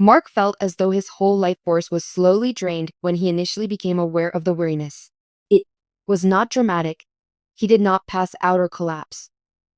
Mark felt as though his whole life force was slowly drained when he initially became aware of the weariness. It was not dramatic. He did not pass out or collapse.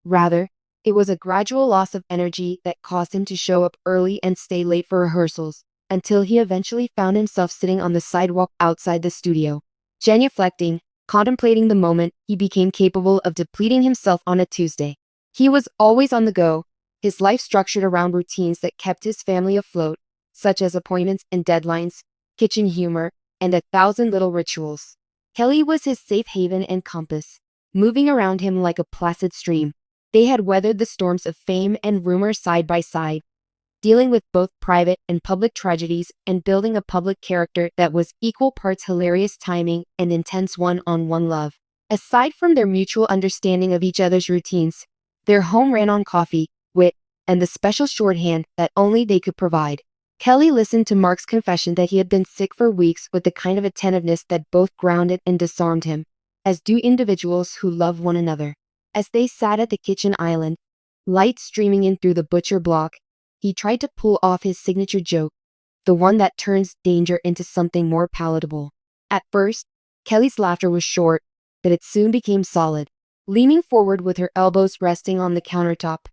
Rather, it was a gradual loss of energy that caused him to show up early and stay late for rehearsals, until he eventually found himself sitting on the sidewalk outside the studio. Genuflecting, contemplating the moment he became capable of depleting himself on a Tuesday. He was always on the go, his life structured around routines that kept his family afloat, such as appointments and deadlines, kitchen humor, and 1,000 little rituals. Kelly was his safe haven and compass, moving around him like a placid stream. They had weathered the storms of fame and rumor side by side, dealing with both private and public tragedies and building a public character that was equal parts hilarious timing and intense one-on-one love. Aside from their mutual understanding of each other's routines, their home ran on coffee, wit, and the special shorthand that only they could provide. Kelly listened to Mark's confession that he had been sick for weeks with the kind of attentiveness that both grounded and disarmed him, as do individuals who love one another. As they sat at the kitchen island, light streaming in through the butcher block, he tried to pull off his signature joke, the one that turns danger into something more palatable. At first, Kelly's laughter was short, but it soon became solid. Leaning forward with her elbows resting on the countertop,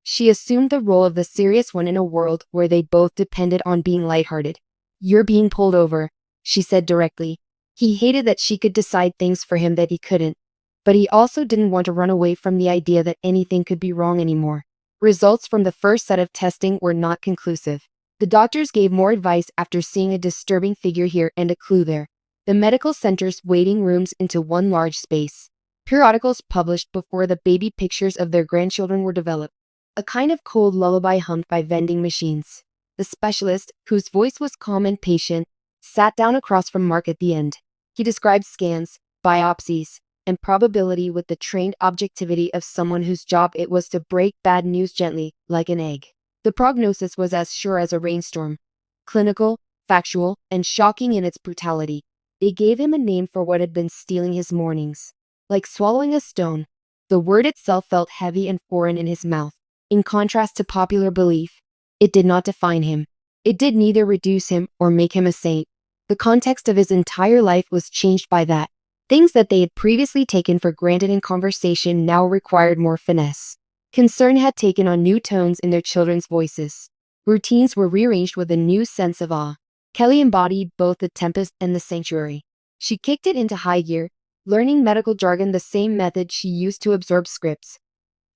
she assumed the role of the serious one in a world where they both depended on being lighthearted. "You're being pulled over," she said directly. He hated that she could decide things for him that he couldn't, but he also didn't want to run away from the idea that anything could be wrong anymore. Results from the first set of testing were not conclusive. The doctors gave more advice after seeing a disturbing figure here and a clue there. The medical center's waiting rooms into one large space. Periodicals published before the baby pictures of their grandchildren were developed. A kind of cold lullaby hummed by vending machines. The specialist, whose voice was calm and patient, sat down across from Mark at the end. He described scans, biopsies, and probability with the trained objectivity of someone whose job it was to break bad news gently, like an egg. The prognosis was as sure as a rainstorm. Clinical, factual, and shocking in its brutality. They gave him a name for what had been stealing his mornings. Like swallowing a stone, the word itself felt heavy and foreign in his mouth. In contrast to popular belief, it did not define him. It did neither reduce him or make him a saint. The context of his entire life was changed by that. Things that they had previously taken for granted in conversation now required more finesse. Concern had taken on new tones in their children's voices. Routines were rearranged with a new sense of awe. Kelly embodied both the tempest and the sanctuary. She kicked it into high gear, learning medical jargon the same method she used to absorb scripts.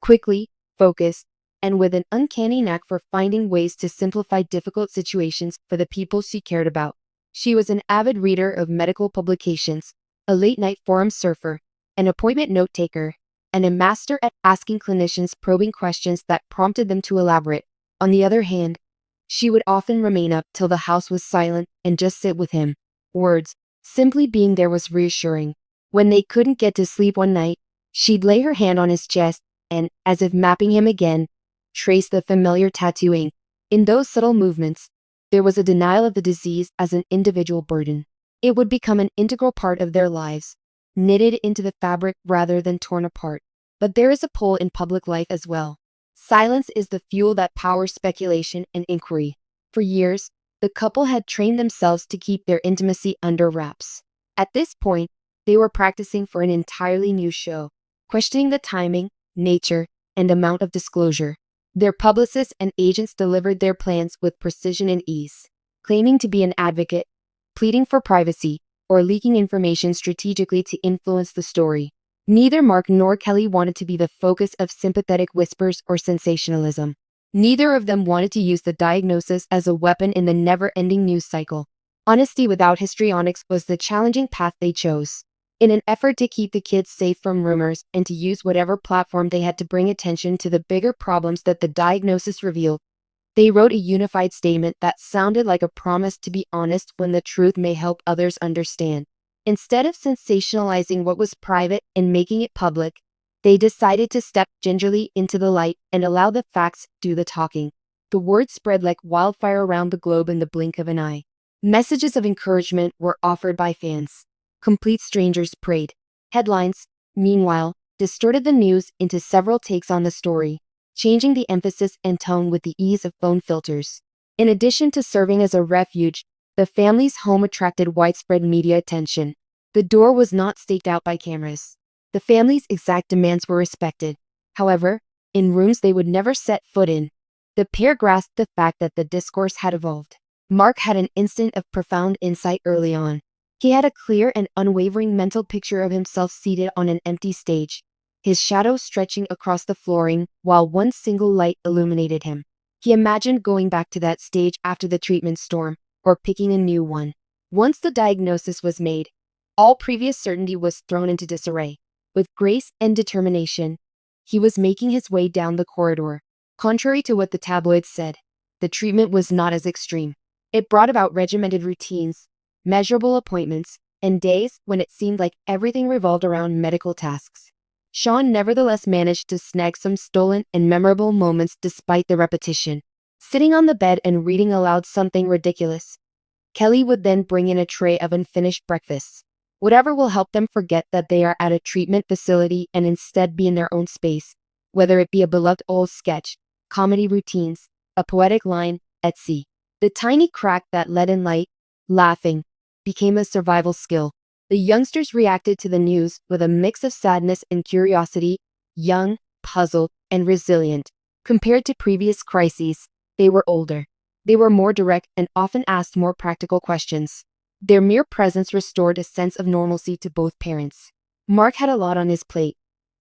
Quickly, focused, and with an uncanny knack for finding ways to simplify difficult situations for the people she cared about. She was an avid reader of medical publications, a late-night forum surfer, an appointment note-taker, and a master at asking clinicians probing questions that prompted them to elaborate. On the other hand, she would often remain up till the house was silent and just sit with him. Words, simply being there was reassuring. When they couldn't get to sleep one night, she'd lay her hand on his chest and, as if mapping him again, trace the familiar tattooing. In those subtle movements, there was a denial of the disease as an individual burden. It would become an integral part of their lives, knitted into the fabric rather than torn apart. But there is a pull in public life as well. Silence is the fuel that powers speculation and inquiry. For years, the couple had trained themselves to keep their intimacy under wraps. At this point, they were practicing for an entirely new show, questioning the timing, nature, and amount of disclosure. Their publicists and agents delivered their plans with precision and ease, claiming to be an advocate, pleading for privacy, or leaking information strategically to influence the story. Neither Mark nor Kelly wanted to be the focus of sympathetic whispers or sensationalism. Neither of them wanted to use the diagnosis as a weapon in the never-ending news cycle. Honesty without histrionics was the challenging path they chose. In an effort to keep the kids safe from rumors and to use whatever platform they had to bring attention to the bigger problems that the diagnosis revealed, they wrote a unified statement that sounded like a promise to be honest when the truth may help others understand. Instead of sensationalizing what was private and making it public, they decided to step gingerly into the light and allow the facts do the talking. The word spread like wildfire around the globe in the blink of an eye. Messages of encouragement were offered by fans. Complete strangers prayed. Headlines, meanwhile, distorted the news into several takes on the story, changing the emphasis and tone with the ease of phone filters. In addition to serving as a refuge, the family's home attracted widespread media attention. The door was not staked out by cameras. The family's exact demands were respected. However, in rooms they would never set foot in, the pair grasped the fact that the discourse had evolved. Mark had an instant of profound insight early on. He had a clear and unwavering mental picture of himself seated on an empty stage, his shadow stretching across the flooring while one single light illuminated him. He imagined going back to that stage after the treatment storm, or picking a new one. Once the diagnosis was made, all previous certainty was thrown into disarray. With grace and determination, he was making his way down the corridor. Contrary to what the tabloids said, the treatment was not as extreme. It brought about regimented routines, measurable appointments, and days when it seemed like everything revolved around medical tasks. Sean nevertheless managed to snag some stolen and memorable moments despite the repetition. Sitting on the bed and reading aloud something ridiculous, Kelly would then bring in a tray of unfinished breakfasts. Whatever will help them forget that they are at a treatment facility and instead be in their own space, whether it be a beloved old sketch, comedy routines, a poetic line, etc. The tiny crack that let in light, laughing, became a survival skill. The youngsters reacted to the news with a mix of sadness and curiosity, young, puzzled, and resilient. Compared to previous crises, they were older. They were more direct and often asked more practical questions. Their mere presence restored a sense of normalcy to both parents. Mark had a lot on his plate: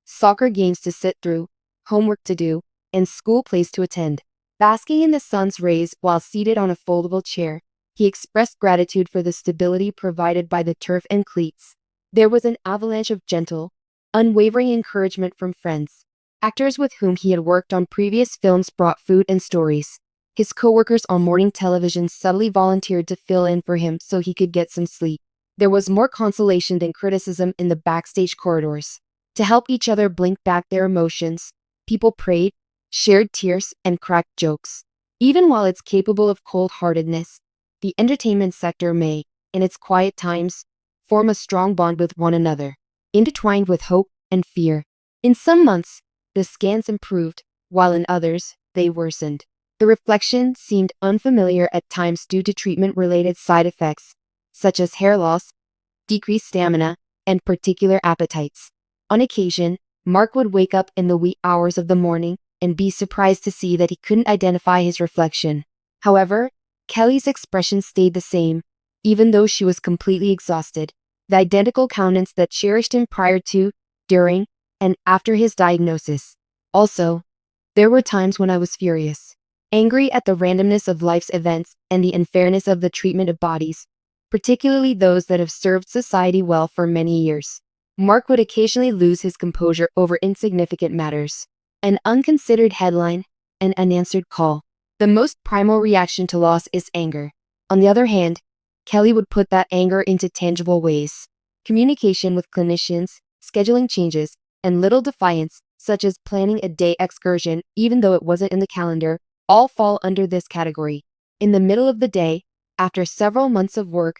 soccer games to sit through, homework to do, and school plays to attend. Basking in the sun's rays while seated on a foldable chair, he expressed gratitude for the stability provided by the turf and cleats. There was an avalanche of gentle, unwavering encouragement from friends. Actors with whom he had worked on previous films brought food and stories. His co-workers on morning television subtly volunteered to fill in for him so he could get some sleep. There was more consolation than criticism in the backstage corridors. To help each other blink back their emotions, people prayed, shared tears, and cracked jokes. Even while it's capable of cold-heartedness, the entertainment sector may, in its quiet times, form a strong bond with one another, intertwined with hope and fear. In some months, the scans improved, while in others, they worsened. The reflection seemed unfamiliar at times due to treatment-related side effects, such as hair loss, decreased stamina, and particular appetites. On occasion, Mark would wake up in the wee hours of the morning and be surprised to see that he couldn't identify his reflection. However, Kelly's expression stayed the same, even though she was completely exhausted. The identical countenance that cherished him prior to, during, and after his diagnosis. Also, there were times when I was furious, angry at the randomness of life's events and the unfairness of the treatment of bodies, particularly those that have served society well for many years. Mark would occasionally lose his composure over insignificant matters. An unconsidered headline, an unanswered call. The most primal reaction to loss is anger. On the other hand, Kelly would put that anger into tangible ways. Communication with clinicians, scheduling changes, and little defiance, such as planning a day excursion even though it wasn't in the calendar, all fall under this category. In the middle of the day, after several months of work,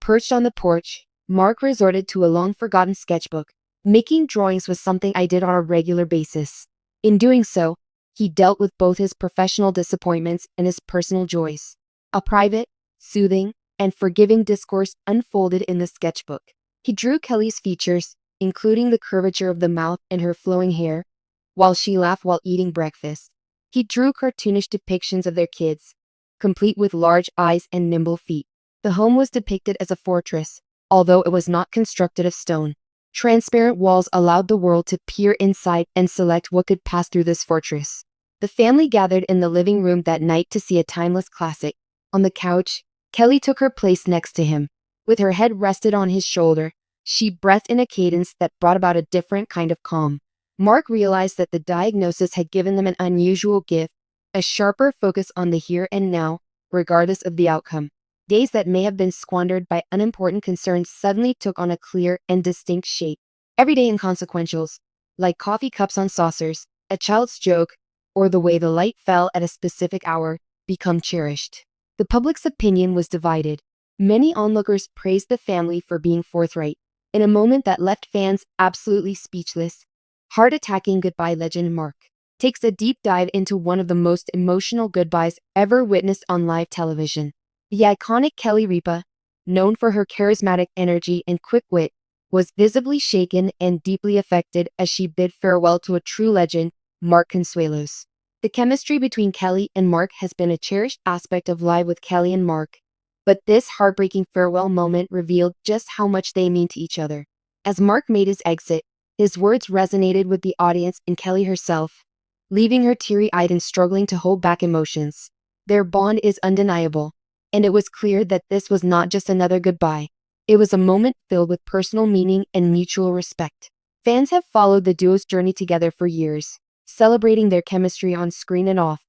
perched on the porch, Mark resorted to a long-forgotten sketchbook. Making drawings was something I did on a regular basis. In doing so, he dealt with both his professional disappointments and his personal joys. A private, soothing, and forgiving discourse unfolded in the sketchbook. He drew Kelly's features, including the curvature of the mouth and her flowing hair, while she laughed while eating breakfast. He drew cartoonish depictions of their kids, complete with large eyes and nimble feet. The home was depicted as a fortress, although it was not constructed of stone. Transparent walls allowed the world to peer inside and select what could pass through this fortress. The family gathered in the living room that night to see a timeless classic. On the couch, Kelly took her place next to him. With her head rested on his shoulder, she breathed in a cadence that brought about a different kind of calm. Mark realized that the diagnosis had given them an unusual gift, a sharper focus on the here and now, regardless of the outcome. Days that may have been squandered by unimportant concerns suddenly took on a clear and distinct shape. Everyday inconsequentials, like coffee cups on saucers, a child's joke, or the way the light fell at a specific hour, become cherished. The public's opinion was divided. Many onlookers praised the family for being forthright, in a moment that left fans absolutely speechless. Heart-attacking goodbye legend Mark. takes a deep dive into one of the most emotional goodbyes ever witnessed on live television. The iconic Kelly Ripa, known for her charismatic energy and quick wit, was visibly shaken and deeply affected as she bid farewell to a true legend, Mark Consuelos. The chemistry between Kelly and Mark has been a cherished aspect of Live with Kelly and Mark, but this heartbreaking farewell moment revealed just how much they mean to each other. As Mark made his exit, his words resonated with the audience and Kelly herself, leaving her teary-eyed and struggling to hold back emotions. Their bond is undeniable, and it was clear that this was not just another goodbye. It was a moment filled with personal meaning and mutual respect. Fans have followed the duo's journey together for years, celebrating their chemistry on screen and off.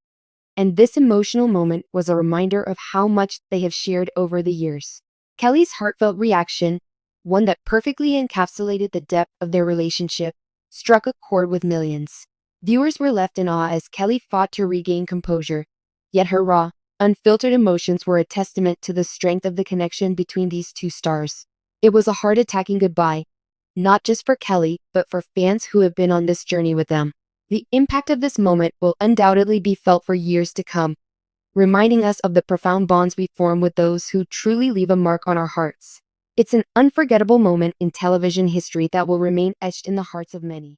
And this emotional moment was a reminder of how much they have shared over the years. Kelly's heartfelt reaction, one that perfectly encapsulated the depth of their relationship, struck a chord with millions. Viewers were left in awe as Kelly fought to regain composure, yet her raw, unfiltered emotions were a testament to the strength of the connection between these two stars. It was a heart-attacking goodbye, not just for Kelly, but for fans who have been on this journey with them. The impact of this moment will undoubtedly be felt for years to come, reminding us of the profound bonds we form with those who truly leave a mark on our hearts. It's an unforgettable moment in television history that will remain etched in the hearts of many.